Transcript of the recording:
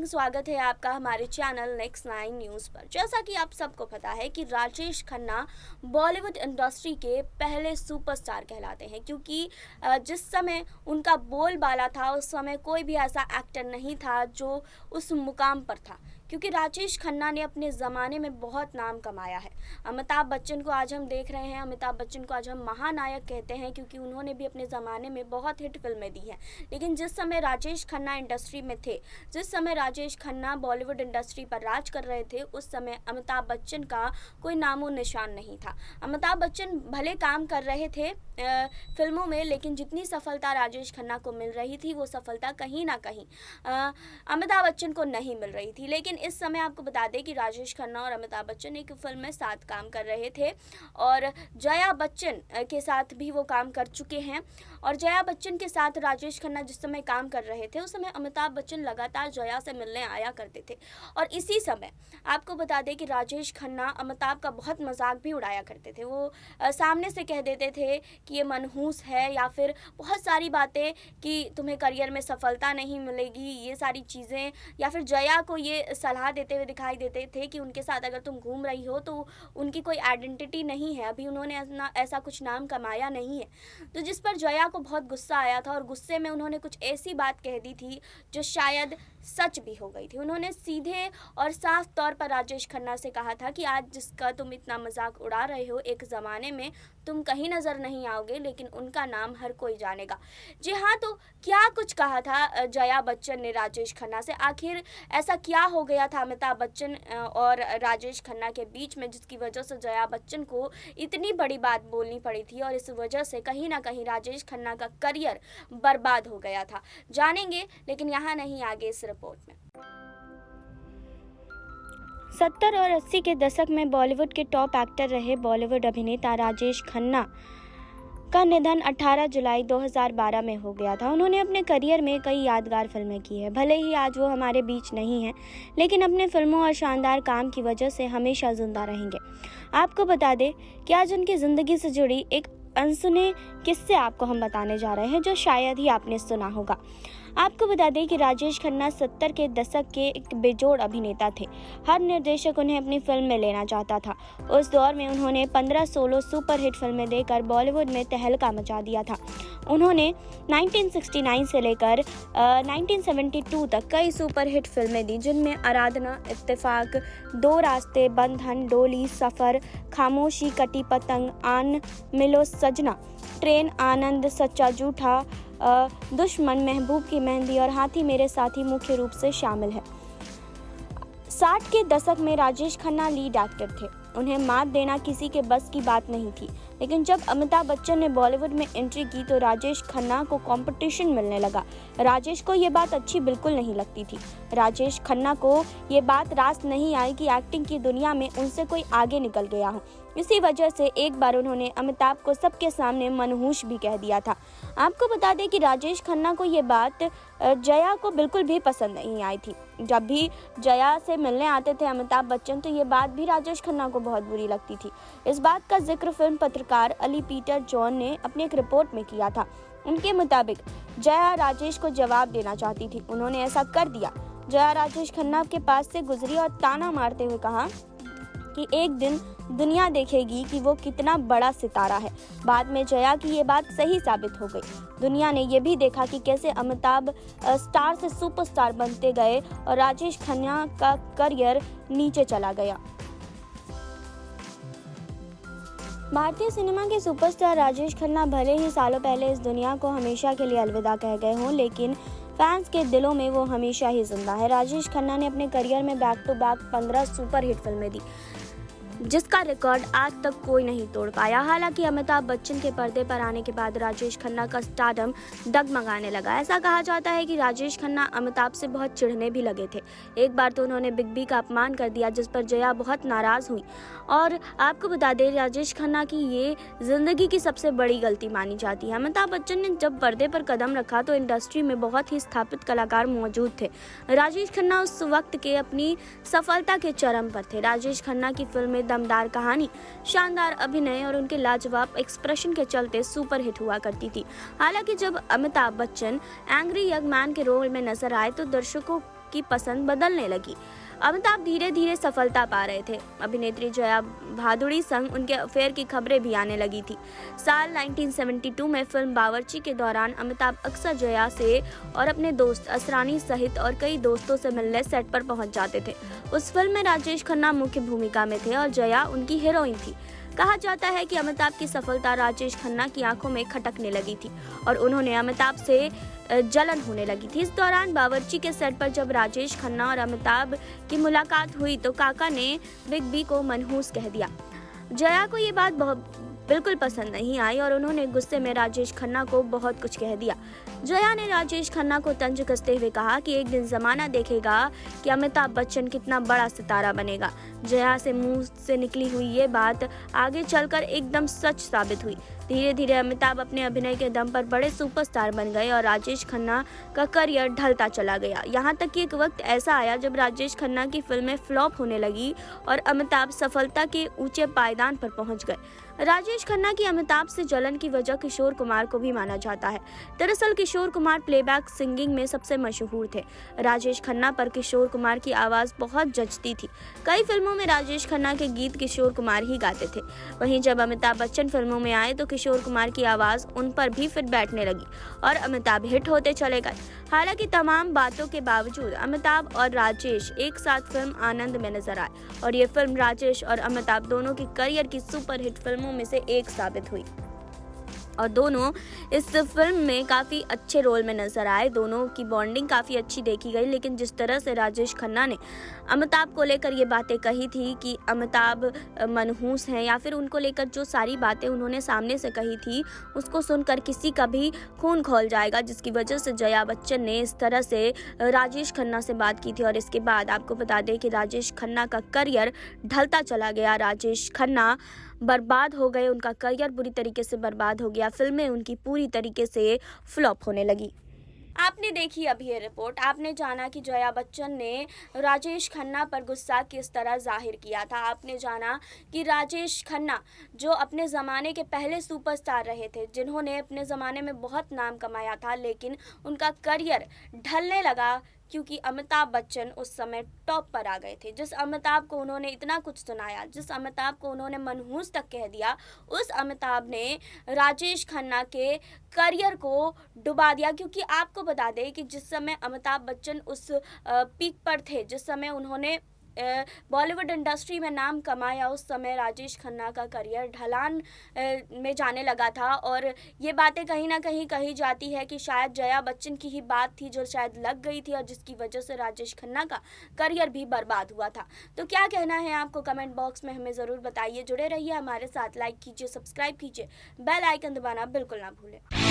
स्वागत है आपका हमारे चैनल नेक्स्ट 9 न्यूज़ पर। जैसा कि आप सबको पता है कि राजेश खन्ना बॉलीवुड इंडस्ट्री के पहले सुपरस्टार कहलाते हैं, क्योंकि जिस समय उनका बोलबाला था उस समय कोई भी ऐसा एक्टर नहीं था जो उस मुकाम पर था, क्योंकि राजेश खन्ना ने अपने ज़माने में बहुत नाम कमाया है। अमिताभ बच्चन को आज हम देख रहे हैं, अमिताभ बच्चन को आज हम महानायक कहते हैं, क्योंकि उन्होंने भी अपने ज़माने में बहुत हिट फिल्में दी हैं। लेकिन जिस समय राजेश खन्ना इंडस्ट्री में थे, जिस समय राजेश खन्ना बॉलीवुड इंडस्ट्री पर राज कर रहे थे, उस समय अमिताभ बच्चन का कोई नामो निशान नहीं था। अमिताभ बच्चन भले काम कर रहे थे फिल्मों में, लेकिन जितनी सफलता राजेश खन्ना को मिल रही थी वो सफलता कहीं ना कहीं अमिताभ बच्चन को नहीं मिल रही थी। लेकिन इस समय आपको बता दें कि राजेश खन्ना और अमिताभ बच्चन एक फिल्म में साथ काम कर रहे थे और जया बच्चन के साथ भी वो काम कर चुके हैं। और जया बच्चन के साथ राजेश खन्ना जिस समय काम कर रहे थे उस समय अमिताभ बच्चन लगातार जया से मिलने आया करते थे। और इसी समय आपको बता दें कि राजेश खन्ना अमिताभ का बहुत मजाक भी उड़ाया करते थे। वो सामने से कह देते थे कि ये मनहूस है, या फिर बहुत सारी बातें कि तुम्हें करियर में सफलता नहीं मिलेगी, ये सारी चीज़ें, या फिर जया को ये सलाह देते हुए दिखाई देते थे कि उनके साथ अगर तुम घूम रही हो तो उनकी कोई आइडेंटिटी नहीं है, अभी उन्होंने ऐसा कुछ नाम कमाया नहीं है। तो जिस पर जया को बहुत गुस्सा आया था और गुस्से में उन्होंने कुछ ऐसी बात कह दी थी जो शायद सच भी हो गई थी। उन्होंने सीधे और साफ तौर पर राजेश खन्ना से कहा था कि आज जिसका तुम इतना मजाक उड़ा रहे हो, एक ज़माने में तुम कहीं नज़र नहीं आओगे, लेकिन उनका नाम हर कोई जानेगा। जी हाँ, तो क्या कुछ कहा था जया बच्चन ने राजेश खन्ना से? आखिर ऐसा क्या हो गया था अमिताभ बच्चन और राजेश खन्ना के बीच में जिसकी वजह से जया बच्चन को इतनी बड़ी बात बोलनी पड़ी थी और इस वजह से कहीं ना कहीं राजेश खन्ना का करियर बर्बाद हो गया था? जानेंगे, लेकिन यहाँ नहीं, आगे इस रिपोर्ट में। 70 और 80 के दशक में बॉलीवुड के टॉप एक्टर रहे बॉलीवुड अभिनेता राजेश खन्ना का निधन 18 जुलाई 2012 में हो गया था। उन्होंने अपने करियर में कई यादगार फिल्में की है। भले ही आज वो हमारे बीच नहीं हैं, लेकिन अपने फिल्मों और शानदार काम की वजह से हमेशा जिंदा रहेंगे। आपको बता दें कि आज उनकी ज़िंदगी से जुड़ी एक अनसुने किस्से आपको हम बताने जा रहे हैं, जो शायद ही आपने सुना होगा। आपको बता दें कि राजेश खन्ना 70 के दशक के एक बेजोड़ अभिनेता थे। हर निर्देशक उन्हें अपनी फिल्म में लेना चाहता था। उस दौर में उन्होंने 15-16 सुपरहिट फिल्में देकर बॉलीवुड में तहलका मचा दिया था। उन्होंने 1969 से लेकर 1972 तक कई सुपरहिट फिल्में दी, जिनमें आराधना, इत्तेफाक, दो रास्ते, बंधन, डोली, सफ़र, खामोशी, कटी पतंग, आन मिलो सजना, ट्रेन, आनंद, सच्चा झूठा, दुश्मन, महबूब की मेहंदी और हाथी मेरे साथी मुख्य रूप से शामिल है। 60 के दशक में राजेश खन्ना लीड एक्टर थे। उन्हें मात देना किसी के बस की बात नहीं थी, लेकिन जब अमिताभ बच्चन ने बॉलीवुड में एंट्री की तो राजेश खन्ना को कंपटीशन मिलने लगा। राजेश को ये बात अच्छी बिल्कुल नहीं लगती थी। राजेश खन्ना को ये बात रास नहीं आई कि एक्टिंग की दुनिया में उनसे कोई आगे निकल गया हो। इसी वजह से एक बार उन्होंने अमिताभ को सबके सामने मनहूस भी कह दिया था। आपको बता दें कि राजेश खन्ना को ये बात जया को बिल्कुल भी पसंद नहीं आई थी। जब भी जया से मिलने आते थे अमिताभ बच्चन तो ये बात भी राजेश खन्ना को बहुत बुरी लगती थी। इस बात का जिक्र फिल्म पत्रकार अली पीटर जॉन ने अपनी एक रिपोर्ट में किया था। उनके मुताबिक जया राजेश को जवाब देना चाहती थी। उन्होंने ऐसा कर दिया। जया राजेश खन्ना के पास से गुजरी और ताना मारते हुए कहा कि एक दिन दुनिया देखेगी कि वो कितना बड़ा सितारा है। बाद में जया की ये बात सही साबित हो गई। दुनिया ने ये भी देखा कि कैसे अमिताभ स्टार से सुपरस्टार बनते गए और राजेश खन्ना का करियर नीचे चला गया। भारतीय सिनेमा के सुपरस्टार राजेश खन्ना भले ही सालों पहले इस दुनिया को हमेशा के लिए अलविदा कह गए हों, लेकिन फैंस के दिलों में वो हमेशा ही जिंदा है। राजेश खन्ना ने अपने करियर में बैक टू बैक 15 सुपरहिट फिल्में दी, जिसका रिकॉर्ड आज तक कोई नहीं तोड़ पाया। हालांकि अमिताभ बच्चन के पर्दे पर आने के बाद राजेश खन्ना का स्टारडम डगमगाने लगा। ऐसा कहा जाता है कि राजेश खन्ना अमिताभ से बहुत चिढ़ने भी लगे थे। एक बार तो उन्होंने बिग बी का अपमान कर दिया, जिस पर जया बहुत नाराज हुई। और आपको बता दें, राजेश खन्ना की ये जिंदगी की सबसे बड़ी गलती मानी जाती है। अमिताभ बच्चन ने जब पर्दे पर कदम रखा तो इंडस्ट्री में बहुत ही स्थापित कलाकार मौजूद थे। राजेश खन्ना उस वक्त के अपनी सफलता के चरम पर थे। राजेश खन्ना की फिल्में दमदार कहानी, शानदार अभिनय और उनके लाजवाब एक्सप्रेशन के चलते सुपरहिट हुआ करती थी। हालांकि जब Amitabh Bachchan angry young man के रोल में नजर आए तो दर्शकों की पसंद बदलने लगी। अमिताभ धीरे धीरे सफलता पा रहे थे। अभिनेत्री जया भादुड़ी संग उनके अफेयर की खबरें भी आने लगी थी। साल 1972 में फिल्म बावर्ची के दौरान अमिताभ अक्सर जया से और अपने दोस्त असरानी सहित और कई दोस्तों से मिलने सेट पर पहुंच जाते थे। उस फिल्म में राजेश खन्ना मुख्य भूमिका में थे और जया उनकी हीरोइन थी। कहा जाता है कि अमिताभ की सफलता राजेश खन्ना की आंखों में खटकने लगी थी और उन्होंने अमिताभ से जलन होने लगी थी। इस दौरान बावर्ची के सेट पर जब राजेश खन्ना और अमिताभ की मुलाकात हुई तो काका ने बिग बी को मनहूस कह दिया। जया को ये बात बिल्कुल पसंद नहीं आई और उन्होंने गुस्से में राजेश खन्ना को बहुत कुछ कह दिया। जया ने राजेश खन्ना को तंज कसते हुए कहा कि एक दिन जमाना देखेगा कि अमिताभ बच्चन कितना बड़ा सितारा बनेगा। जया से मुंह से निकली हुई ये बात आगे चलकर एकदम सच साबित हुई। धीरे धीरे अमिताभ अपने अभिनय के दम पर बड़े सुपरस्टार बन गए और राजेश खन्ना का करियर ढलता चला गया। यहाँ तक कि एक वक्त ऐसा आया जब राजेश खन्ना की फिल्में फ्लॉप होने लगी और अमिताभ सफलता के ऊंचे पायदान पर पहुंच गए। राजेश खन्ना की अमिताभ से जलन की वजह किशोर कुमार को भी माना जाता है। दरअसल किशोर कुमार प्लेबैक सिंगिंग में सबसे मशहूर थे। राजेश खन्ना पर किशोर कुमार की आवाज़ बहुत जचती थी। कई फिल्मों में राजेश खन्ना के गीत किशोर कुमार ही गाते थे। वहीं जब अमिताभ बच्चन फिल्मों में आए तो किशोर कुमार की आवाज़ उन पर भी फिट बैठने लगी और अमिताभ हिट होते चले गए। हालांकि तमाम बातों के बावजूद अमिताभ और राजेश एक साथ फिल्म आनंद में नजर आए और ये फिल्म राजेश और अमिताभ दोनों की करियर की सुपरहिट फिल्मों में से एक साबित हुई और दोनों इस फिल्म में काफ़ी अच्छे रोल में नजर आए। दोनों की बॉन्डिंग काफ़ी अच्छी देखी गई, लेकिन जिस तरह से राजेश खन्ना ने अमिताभ को लेकर ये बातें कही थी कि अमिताभ मनहूस हैं या फिर उनको लेकर जो सारी बातें उन्होंने सामने से कही थी उसको सुनकर किसी का भी खून खौल जाएगा, जिसकी वजह से जया बच्चन ने इस तरह से राजेश खन्ना से बात की थी। और इसके बाद आपको बता दें कि राजेश खन्ना का करियर ढलता चला गया। राजेश खन्ना बर्बाद हो गए, उनका करियर बुरी तरीके से बर्बाद हो गया। फिल्में उनकी पूरी तरीके से फ्लॉप होने लगी। आपने देखी अभी ये रिपोर्ट, आपने जाना कि जया बच्चन ने राजेश खन्ना पर गुस्सा किस तरह जाहिर किया था। आपने जाना कि राजेश खन्ना जो अपने ज़माने के पहले सुपरस्टार रहे थे, जिन्होंने अपने ज़माने में बहुत नाम कमाया था, लेकिन उनका करियर ढलने लगा क्योंकि अमिताभ बच्चन उस समय टॉप पर आ गए थे। जिस अमिताभ को उन्होंने इतना कुछ सुनाया, जिस अमिताभ को उन्होंने मनहूस तक कह दिया, उस अमिताभ ने राजेश खन्ना के करियर को डुबा दिया। क्योंकि आपको बता दें कि जिस समय अमिताभ बच्चन उस पीक पर थे, जिस समय उन्होंने बॉलीवुड इंडस्ट्री में नाम कमाया, उस समय राजेश खन्ना का करियर ढलान में जाने लगा था। और ये बातें कहीं ना कहीं कही जाती है कि शायद जया बच्चन की ही बात थी जो शायद लग गई थी और जिसकी वजह से राजेश खन्ना का करियर भी बर्बाद हुआ था। तो क्या कहना है आपको, कमेंट बॉक्स में हमें ज़रूर बताइए। जुड़े रहिए हमारे साथ, लाइक कीजिए, सब्सक्राइब कीजिए, बेल आइकन दबाना बिल्कुल ना भूलें।